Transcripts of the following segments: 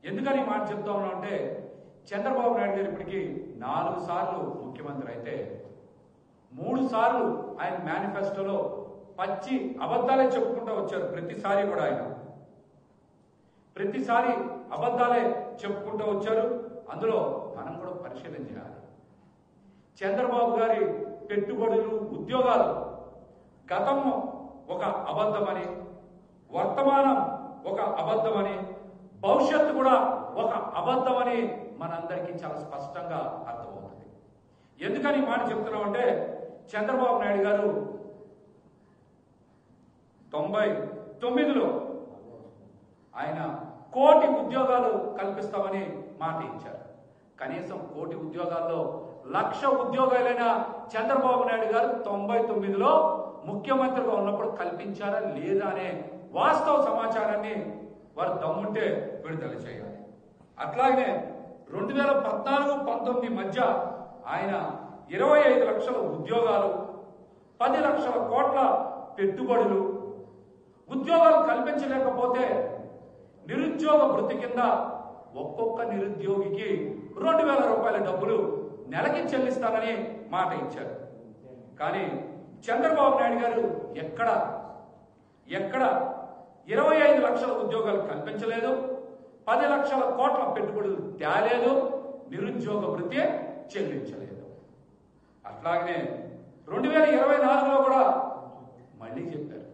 ఎందుకని మాట చెప్తా ఉన్నా అంటే చంద్రబాబు నాయుడు గారు ఇప్పటికీ 4 సార్లు ముఖ్యమంత్రి అయితే 3 సార్లు ఆయన మేనిఫెస్టోలో పచ్చి అబద్ధాలే చెప్పుకుంటూ వచ్చారు. ప్రతిసారి కూడా ఆయన ప్రతిసారి అబద్ధాలే చెప్పుకుంటూ వచ్చారు. అందులో మనం కూడా పరిశీలన చేయాలి. చంద్రబాబు గారి పెట్టుబడులు, ఉద్యోగాలు గతం ఒక అబద్ధమని, వర్తమానం ఒక అబద్ధమని, భవిష్యత్తు కూడా ఒక అబద్ధమని మనందరికీ చాలా స్పష్టంగా అర్థమవుతుంది. ఎందుకని మాట చెప్తున్నామంటే చంద్రబాబు నాయుడు గారు 99లో ఆయన 1 కోటి ఉద్యోగాలు కల్పిస్తామని మాట ఇచ్చారు. కనీసం 1 కోటి ఉద్యోగాల్లో 1,00,000 ఉద్యోగాలైనా చంద్రబాబు నాయుడు గారు 99లో ముఖ్యమంత్రిగా ఉన్నప్పుడు కల్పించారా లేదా అనే వాస్తవ సమాచారాన్ని వారు దమ్ముంటే విడుదల చేయాలి. అట్లాగే 2014-19 మధ్య ఆయన 25 లక్షల ఉద్యోగాలు, 10 లక్షల కోట్ల పెట్టుబడులు, ఉద్యోగాలు కల్పించలేకపోతే నిరుద్యోగ వృత్తి కింద ఒక్కొక్క నిరుద్యోగికి 2,000 రూపాయల డబ్బులు నెలకి చెల్లిస్తానని మాట ఇచ్చారు. కానీ చంద్రబాబు నాయుడు గారు ఎక్కడ 25 లక్షల ఉద్యోగాలు కల్పించలేదు, 10 లక్షల కోట్ల పెట్టుబడులు తేలేదు, నిరుద్యోగ వృత్తి చెల్లించలేదు. అట్లాగనే 2024లో కూడా మళ్ళీ చెప్పారు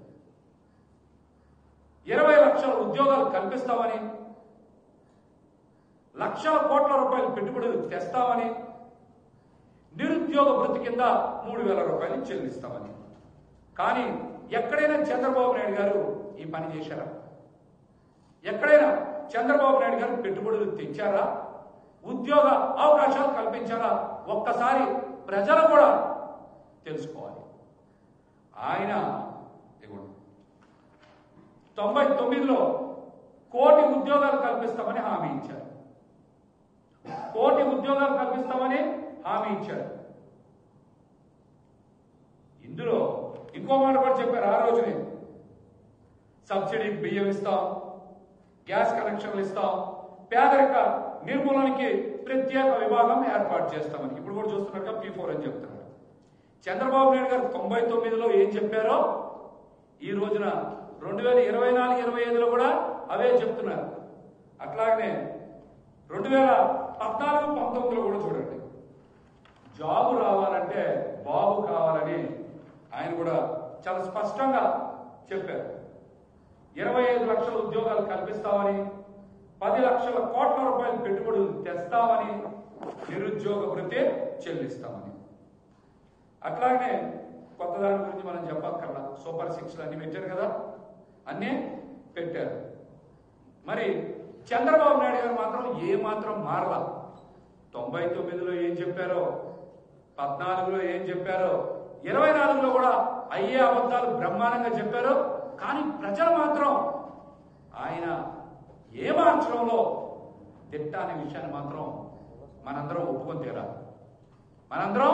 20 లక్షల ఉద్యోగాలు కల్పిస్తామని, లక్షల కోట్ల రూపాయలు పెట్టుబడులు తెస్తామని, నిరుద్యోగ వృత్తి కింద 3,000 రూపాయలు చెల్లిస్తామని. కానీ ఎక్కడైనా చంద్రబాబు నాయుడు గారు ఈ పని చేశారా? ఎక్కడైనా చంద్రబాబు నాయుడు గారు పెట్టుబడులు తెచ్చారా? ఉద్యోగ అవకాశాలు కల్పించారా? ఒక్కసారి ప్రజలు కూడా తెలుసుకోవాలి. ఆయన 99లో 1 కోటి ఉద్యోగాలు కల్పిస్తామని హామీ ఇచ్చారు. 1 కోటి ఉద్యోగాలు కల్పిస్తామని హామీ ఇచ్చారు. ఇందులో ఇంకో మాట కూడా చెప్పారు. ఆ రోజునే సబ్సిడీకి బియ్యం ఇస్తాం, గ్యాస్ కనెక్షన్లు ఇస్తాం, పేదరిక నిర్మూలనకి ప్రత్యేక విభాగం ఏర్పాటు చేస్తామని. ఇప్పుడు కూడా చూస్తున్నట్టుగా P4 అని చెప్తున్నారు. చంద్రబాబు నాయుడు గారు 99లో ఏం చెప్పారో ఈ రోజున 2024-25లో కూడా అవే చెప్తున్నారు. అట్లాగనే 2014-19లో కూడా చూడండి, జాబు రావాలంటే బాబు కావాలని ఆయన కూడా చాలా స్పష్టంగా చెప్పారు. 25 లక్షల ఉద్యోగాలు కల్పిస్తామని, 10 లక్షల కోట్ల రూపాయల పెట్టుబడులు తెస్తామని, నిరుద్యోగ వృత్తి చెల్లిస్తామని. అట్లాగనే కొత్త దాని గురించి మనం చెప్పక్కర్లా, సూపర్ 6లు అన్ని పెట్టారు కదా, అన్నీ పెట్టారు. మరి చంద్రబాబు నాయుడు గారు మాత్రం ఏమాత్రం మారలా. 99లో ఏం చెప్పారో, 14లో ఏం చెప్పారో, 24లో కూడా అయ్యే అబద్ధాలు బ్రహ్మాండంగా చెప్పారు. కానీ ప్రజలు మాత్రం ఆయన ఏ మార్చడంలో తిట్ట అనే విషయాన్ని మాత్రం మనందరం ఒప్పుకొని తీరాలి. మనందరం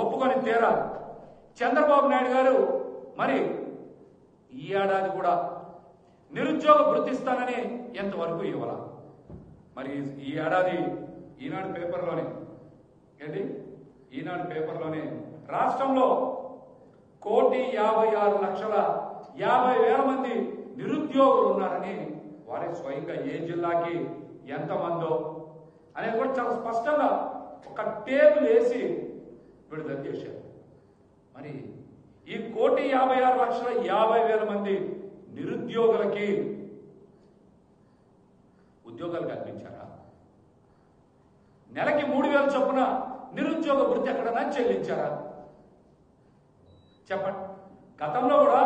ఒప్పుకొని తీరాలి. చంద్రబాబు నాయుడు గారు మరి ఈ ఏడాది కూడా నిరుద్యోగ వృత్తిస్తానని ఎంతవరకు ఇవ్వాల. మరి ఈ ఏడాది ఈనాడు పేపర్లోనే రాష్ట్రంలో 1,56,50,000 మంది నిరుద్యోగులు ఉన్నారని వారే స్వయంగా ఏ జిల్లాకి ఎంతమందో అనేది కూడా చాలా స్పష్టంగా ఒక టేబుల్ వేసి విడుదల చేశారు. మరి ఈ 1,56,50,000 మంది నిరుద్యోగులకి ఉద్యోగాలు కల్పించారా? నెలకి 3,000 చొప్పున నిరుద్యోగ వృత్తి ఎక్కడన్నా చెల్లించారా? చెప్పండి. గతంలో కూడా